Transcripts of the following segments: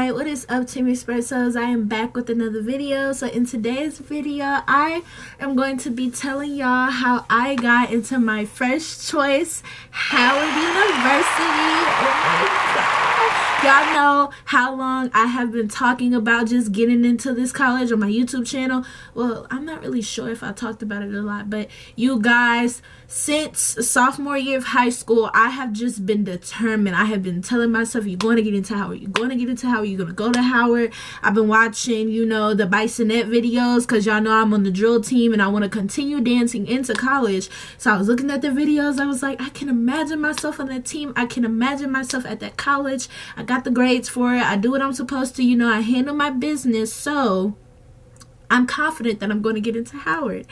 Alright, what is up, Team Espressos? I am back with another video. So in today's video, I am going to be telling y'all how I got into my first choice Howard University. Oh my god. Y'all know how long I have been talking about just getting into this college on my YouTube channel. Well, I'm not really sure if I talked about it a lot, but you guys, since sophomore year of high school, I have just been determined. I have been telling myself, you're going to get into Howard. You're going to get into Howard. You're going to go to Howard. I've been watching, you know, the Bisonette videos because y'all know I'm on the drill team and I want to continue dancing into college. So I was looking at the videos. I was like, I can imagine myself on that team. I can imagine myself at that college. I got the grades for it. I do what I'm supposed to. You know, I handle my business. So I'm confident that I'm going to get into Howard.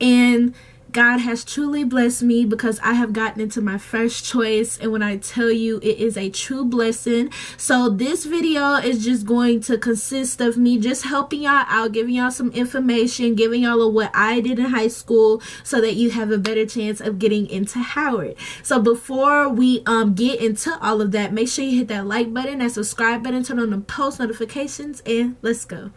And God has truly blessed me because I have gotten into my first choice, and when I tell you, it is a true blessing. So this video is just going to consist of me just helping y'all out, giving y'all some information, giving y'all what I did in high school so that you have a better chance of getting into Howard. So before we get into all of that, make sure you hit that like button, that subscribe button, turn on the post notifications, and let's go.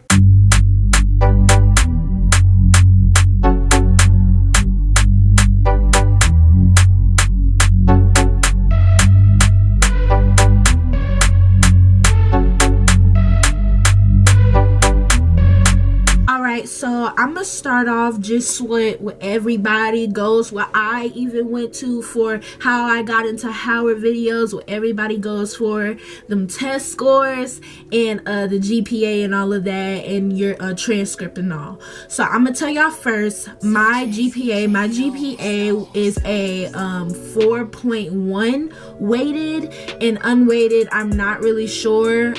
So I'm gonna start off just with everybody goes, what I even went to for how I got into Howard videos, what everybody goes for, them test scores and the GPA and all of that, and your transcript and all. So I'm gonna tell y'all first, my GPA is a 4.1 weighted, and unweighted I'm not really sure.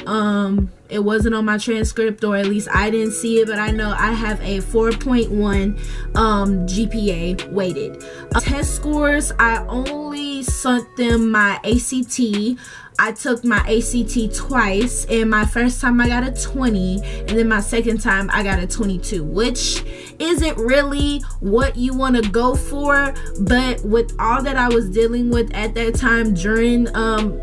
It wasn't on my transcript, or at least I didn't see it, but I know I have a 4.1 GPA weighted. Test scores, I only sent them my ACT. I took my ACT twice, and my first time I got a 20, and then my second time I got a 22, which isn't really what you want to go for, but with all that I was dealing with at that time during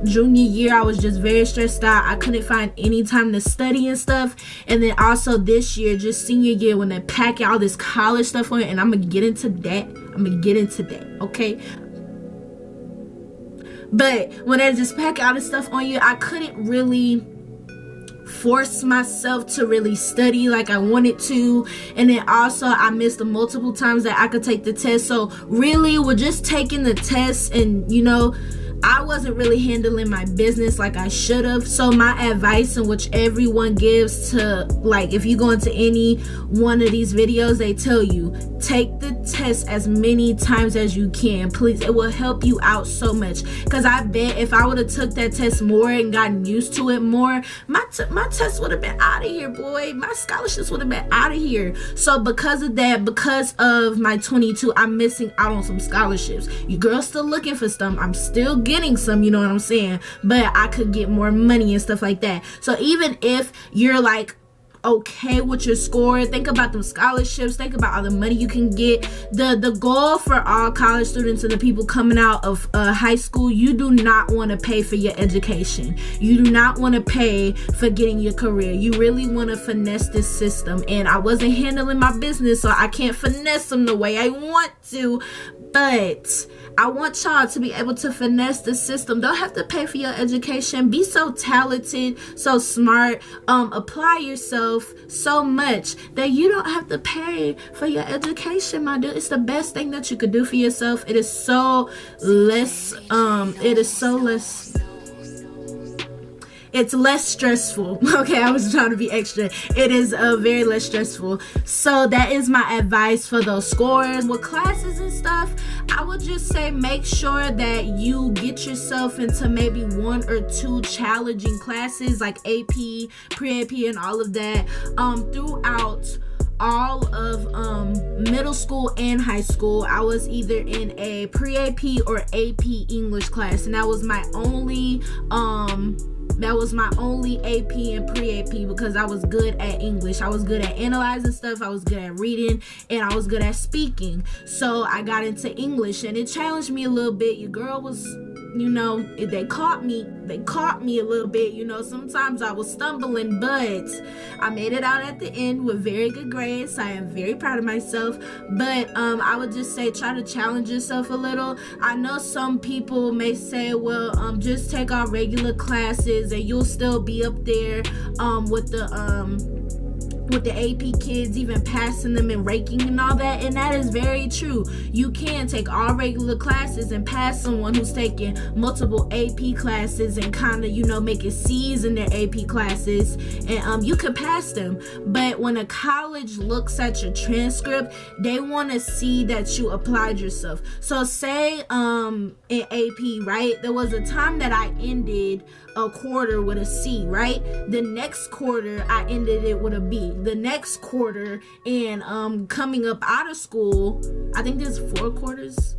junior year, I was just very stressed out. I couldn't find any time to study and stuff, and then also this year, just senior year, when they pack all this college stuff on it, and I'm gonna get into that, okay? But when they just pack all this stuff on you, I couldn't really force myself to really study like I wanted to. And then also I missed the multiple times that I could take the test. So really, with just taking the test, and you know, I wasn't really handling my business like I should have. So my advice, in which everyone gives to, like, if you go into any one of these videos, they tell you, take the test as many times as you can, please. It will help you out so much, because I bet if I would have took that test more and gotten used to it more, my test would have been out of here, boy. My scholarships would have been out of here. So because of that, because of my 22, I'm missing out on some scholarships. You girls still looking for some, I'm still getting some, you know what I'm saying, but I could get more money and stuff like that. So even if you're like okay with your score, think about them scholarships, think about all the money you can get. The goal for all college students and the people coming out of high school, you do not want to pay for your education. You do not want to pay for getting your career. You really want to finesse this system, and I wasn't handling my business, so I can't finesse them the way I want to, but I want y'all to be able to finesse the system. Don't have to pay for your education. Be so talented, so smart, apply yourself so much that you don't have to pay for your education, my dude. It's the best thing that you could do for yourself. It is so less it's less stressful. Okay, I was trying to be extra. It is very less stressful. So that is my advice for those scores. With classes and stuff, I would just say make sure that you get yourself into maybe 1 or 2 challenging classes like AP, pre-AP, and all of that throughout all of middle school and high school. I was either in a pre-AP or AP English class, and that was my only AP and pre-AP, because I was good at English. I was good at analyzing stuff, I was good at reading, and I was good at speaking. So I got into English, and it challenged me a little bit. Your girl was you know, they caught me a little bit, you know. Sometimes I was stumbling, but I made it out at the end with very good grades. I am very proud of myself. But I would just say, try to challenge yourself a little. I know some people may say, well, just take our regular classes and you'll still be up there with the AP kids, even passing them and raking and all that, and that is very true. You can take all regular classes and pass someone who's taking multiple AP classes and kind of, you know, making C's in their AP classes, and you can pass them. But when a college looks at your transcript, they want to see that you applied yourself. So say in AP, right, there was a time that I ended a quarter with a C, right? The next quarter I ended it with a B. The next quarter, and coming up out of school, I think there's 4 quarters,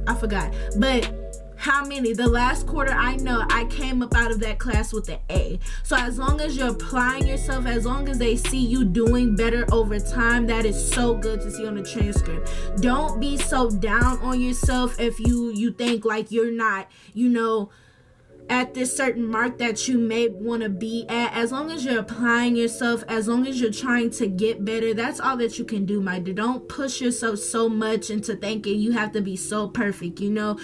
I forgot, but how many? The last quarter, I know I came up out of that class with an A. So as long as you're applying yourself, as long as they see you doing better over time, that is so good to see on the transcript. Don't be so down on yourself if you think like you're not, you know, at this certain mark that you may want to be at. As long as you're applying yourself, as long as you're trying to get better, that's all that you can do, my dear. Don't push yourself so much into thinking you have to be so perfect. You know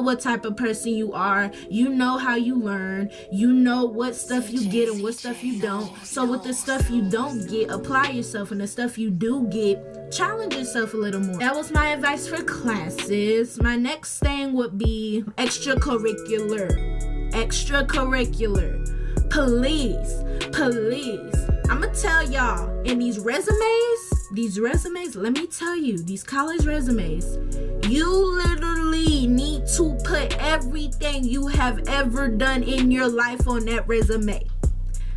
what type of person you are. You know how you learn. You know what stuff you get and what stuff you don't. So with the stuff you don't get, apply yourself, and the stuff you do get, challenge yourself a little more. That was my advice for classes. My next thing would be extracurricular. Please, I'ma tell y'all, in these resumes, let me tell you, these college resumes, you literally need to put everything you have ever done in your life on that resume.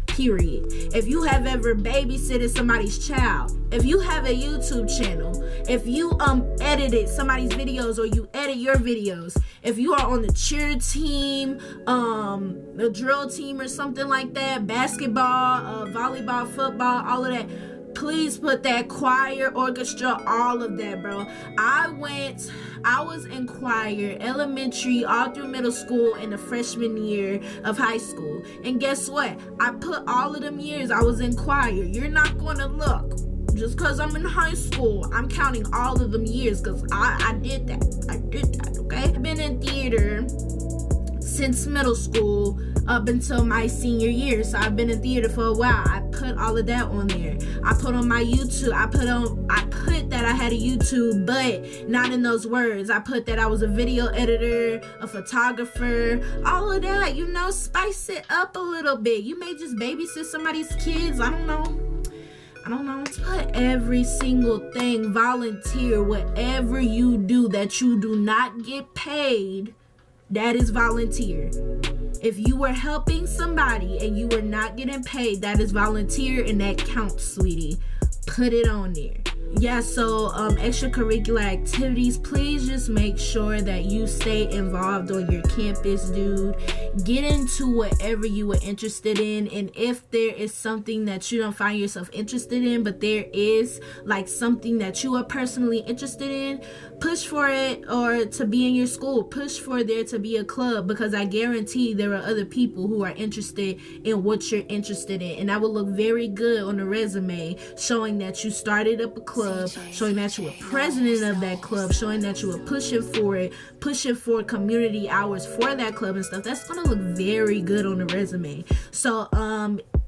Period. If you have ever babysitted somebody's child, if you have a YouTube channel, if you edited somebody's videos or you edit your videos, if you are on the cheer team, the drill team or something like that, basketball, volleyball, football, all of that, please put that, choir, orchestra, all of that, bro. I was in choir, elementary, all through middle school, and the freshman year of high school. And guess what? I put all of them years I was in choir. You're not going to look. Just because I'm in high school, I'm counting all of them years because I did that, okay? I've been in theater since middle school up until my senior year, so I've been in theater for a while. I put all of that on there. I put on my YouTube, I put that I had a YouTube, but not in those words. I put that I was a video editor, a photographer, all of that, you know, spice it up a little bit. You may just babysit somebody's kids, I don't know. Put every single thing, volunteer, whatever you do that you do not get paid, that is volunteer. If you were helping somebody and you were not getting paid, that is volunteer, and that counts, sweetie. Put it on there. Yeah, so extracurricular activities, please just make sure that you stay involved on your campus, dude. Get into whatever you are interested in, and if there is something that you don't find yourself interested in, but there is like something that you are personally interested in, push for it. Or to be in your school, push for there to be a club, because I guarantee there are other people who are interested in what you're interested in, and that will look very good on the resume, showing that you started up a club, showing that you were president of that club, showing that you were pushing for it, pushing for community hours for that club and stuff. That's gonna look very good on the resume. So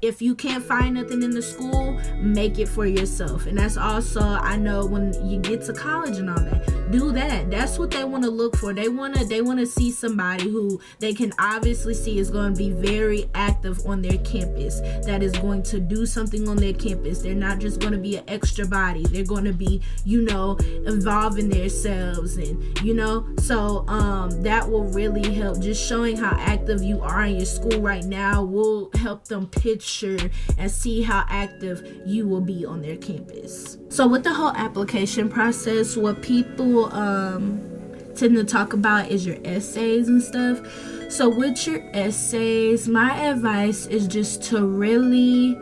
if you can't find nothing in the school, make it for yourself. And that's also, I know when you get to college and all that, do that. That's what they want to look for. They want to see somebody who they can obviously see is going to be very active on their campus, that is going to do something on their campus. They're not just going to be an extra body. They're going to be, you know, involving themselves, and you know, so that will really help. Just showing how active you are in your school right now will help them picture and see how active you will be on their campus. So with the whole application process, what people tend to talk about is your essays and stuff. So with your essays, my advice is just to really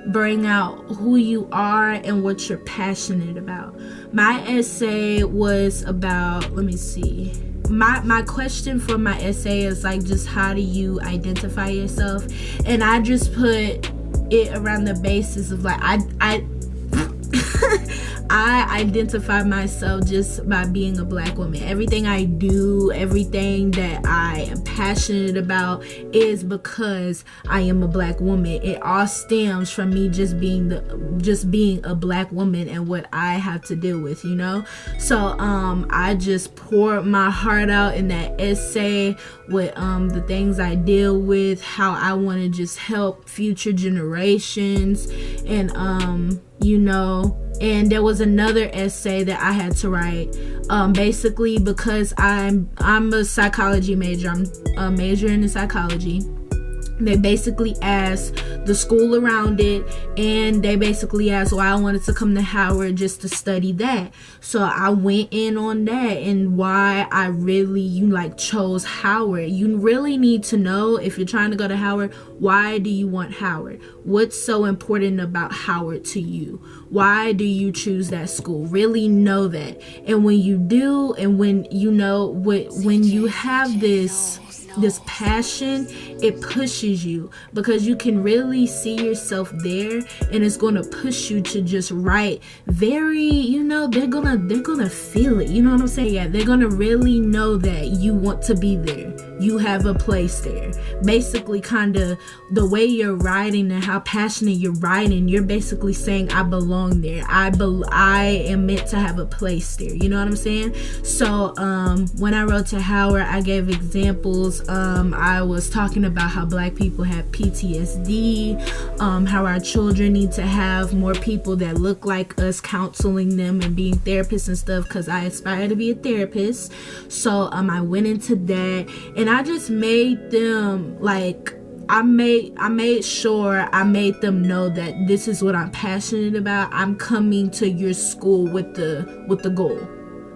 bring out who you are and what you're passionate about. My essay was about, let me see, my question for my essay is like, just how do you identify yourself? And I just put it around the basis of like, I identify myself just by being a black woman. Everything I do, everything that I am passionate about is because I am a black woman. It all stems from me just being a black woman and what I have to deal with, you know? So I just poured my heart out in that essay with the things I deal with, how I want to just help future generations, and you know. And there was another essay that I had to write, basically because I'm a psychology major. I'm majoring in psychology. They basically asked the school around it, and they basically asked why I wanted to come to Howard just to study that. So I went in on that and why I really chose Howard. You really need to know, if you're trying to go to Howard, why do you want Howard? What's so important about Howard to you? Why do you choose that school? Really know that. And when you do, and when you know when you have this passion, it pushes you, because you can really see yourself there, and it's going to push you to just write very, they're gonna feel it, you know what I'm saying? Yeah, they're gonna really know that you want to be there, you have a place there. Basically, kind of the way you're writing and how passionate you're writing, you're basically saying, I belong there, I am meant to have a place there, you know what I'm saying? So when I wrote to Howard, I gave examples. I was talking about how black people have PTSD, how our children need to have more people that look like us counseling them and being therapists and stuff, because I aspire to be a therapist. So I went into that, and I just made them I made sure I made them know that this is what I'm passionate about. I'm coming to your school with the goal.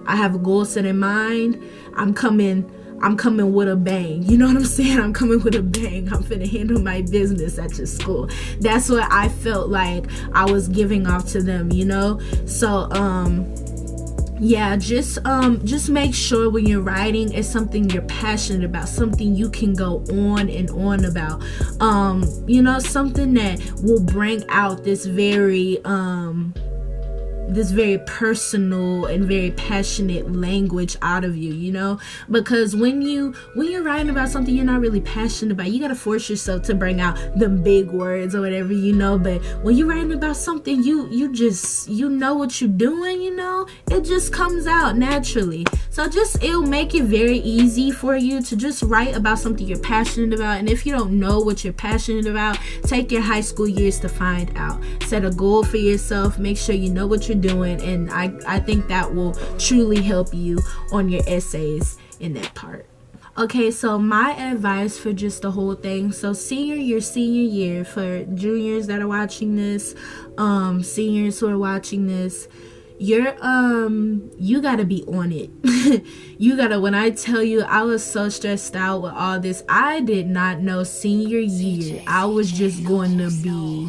I have a goal set in mind. I'm coming with a bang. You know what I'm saying? I'm coming with a bang. I'm finna handle my business at your school. That's what I felt like I was giving off to them, you know? So, yeah, just make sure when you're writing, it's something you're passionate about, something you can go on and on about. Something that will bring out this very personal and very passionate language out of you, because when you're writing about something you're not really passionate about, you gotta force yourself to bring out the big words or whatever, but when you're writing about something you know what you're doing, it just comes out naturally. So it'll make it very easy for you to just write about something you're passionate about. And if you don't know what you're passionate about, take your high school years to find out. Set a goal for yourself, make sure you know what you're doing, and I think that will truly help you on your essays in that part. Okay, so my advice for just the whole thing, so senior year, for juniors that are watching this, seniors who are watching this, you gotta be on it. When I tell you, I was so stressed out with all this. I did not know senior year I was just going to be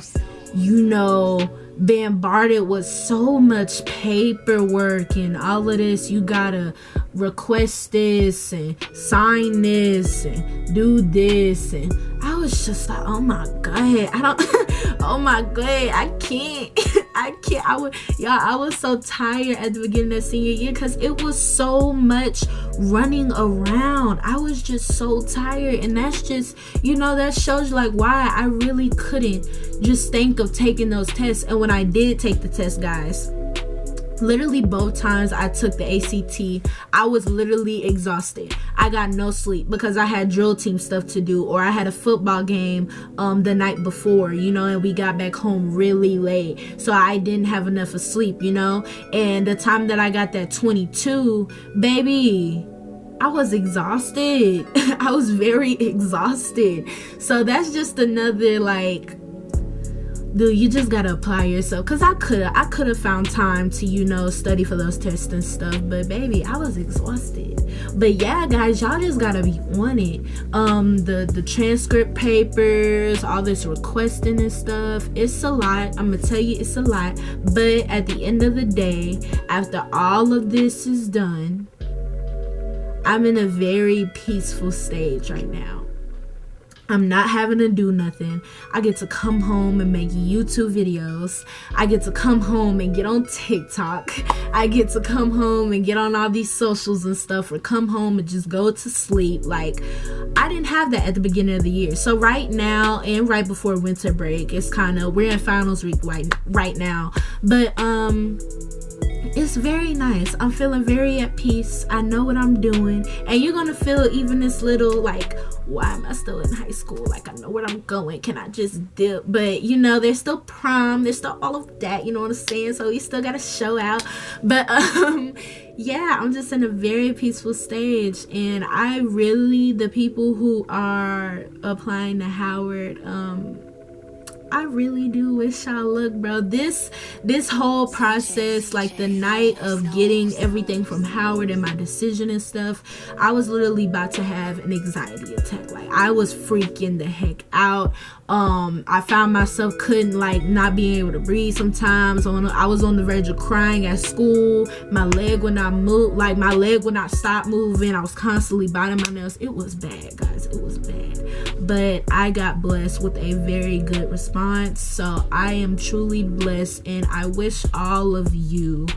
bombarded with so much paperwork and all of this. You gotta request this and sign this and do this, and I was just like, oh my god, I can't. I was so tired at the beginning of senior year because it was so much running around. I was just so tired, and that's just, that shows you why I really couldn't just think of taking those tests. And when I did take the test, guys, literally both times I took the ACT, I was literally exhausted. I got no sleep because I had drill team stuff to do, or I had a football game the night before, and we got back home really late, so I didn't have enough of sleep, and the time that I got that 22, baby, I was exhausted. I was very exhausted. So that's just another dude, you just gotta apply yourself, because I could have found time to study for those tests and stuff, but baby, I was exhausted. But yeah, guys, y'all just gotta be on it. The transcript papers, all this requesting and stuff, it's a lot. I'm gonna tell you, it's a lot, but at the end of the day, after all of this is done, I'm in a very peaceful stage right now. I'm not having to do nothing. I get to come home and make YouTube videos. I get to come home and get on TikTok. I get to come home and get on all these socials and stuff, or come home and just go to sleep. Like, I didn't have that at the beginning of the year. So right now, and right before winter break, it's kind of, we're in finals week right now. But it's very nice. I'm feeling very at peace. I know what I'm doing. And you're gonna feel even this little like, why am I still in high school? Like, I know where I'm going. Can I just dip? But you know, there's still prom, there's still all of that, you know what I'm saying? So you still gotta show out. But yeah, I'm just in a very peaceful stage. And I really, the people who are applying to Howard, I really do wish y'all luck, bro. This whole process, like the night of getting everything from Howard and my decision and stuff, I was literally about to have an anxiety attack. Like, I was freaking the heck out. I found myself couldn't, like, not being able to breathe sometimes. I was on the verge of crying at school. My leg would not move, like my leg would not stop moving. I was constantly biting my nails. It was bad, guys. It was bad. But I got blessed with a very good response. So I am truly blessed, and I wish all of you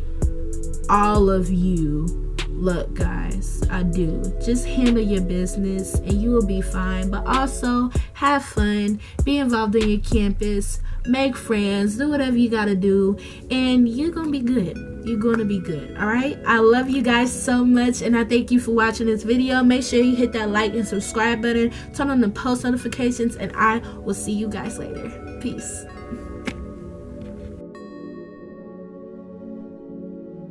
luck, guys. I do. Just handle your business and you will be fine. But also have fun, be involved in your campus, make friends, do whatever you gotta do, and you're gonna be good. You're gonna be good. All right, I love you guys so much, and I thank you for watching this video. Make sure you hit that like and subscribe button, turn on the post notifications, and I will see you guys later. Peace.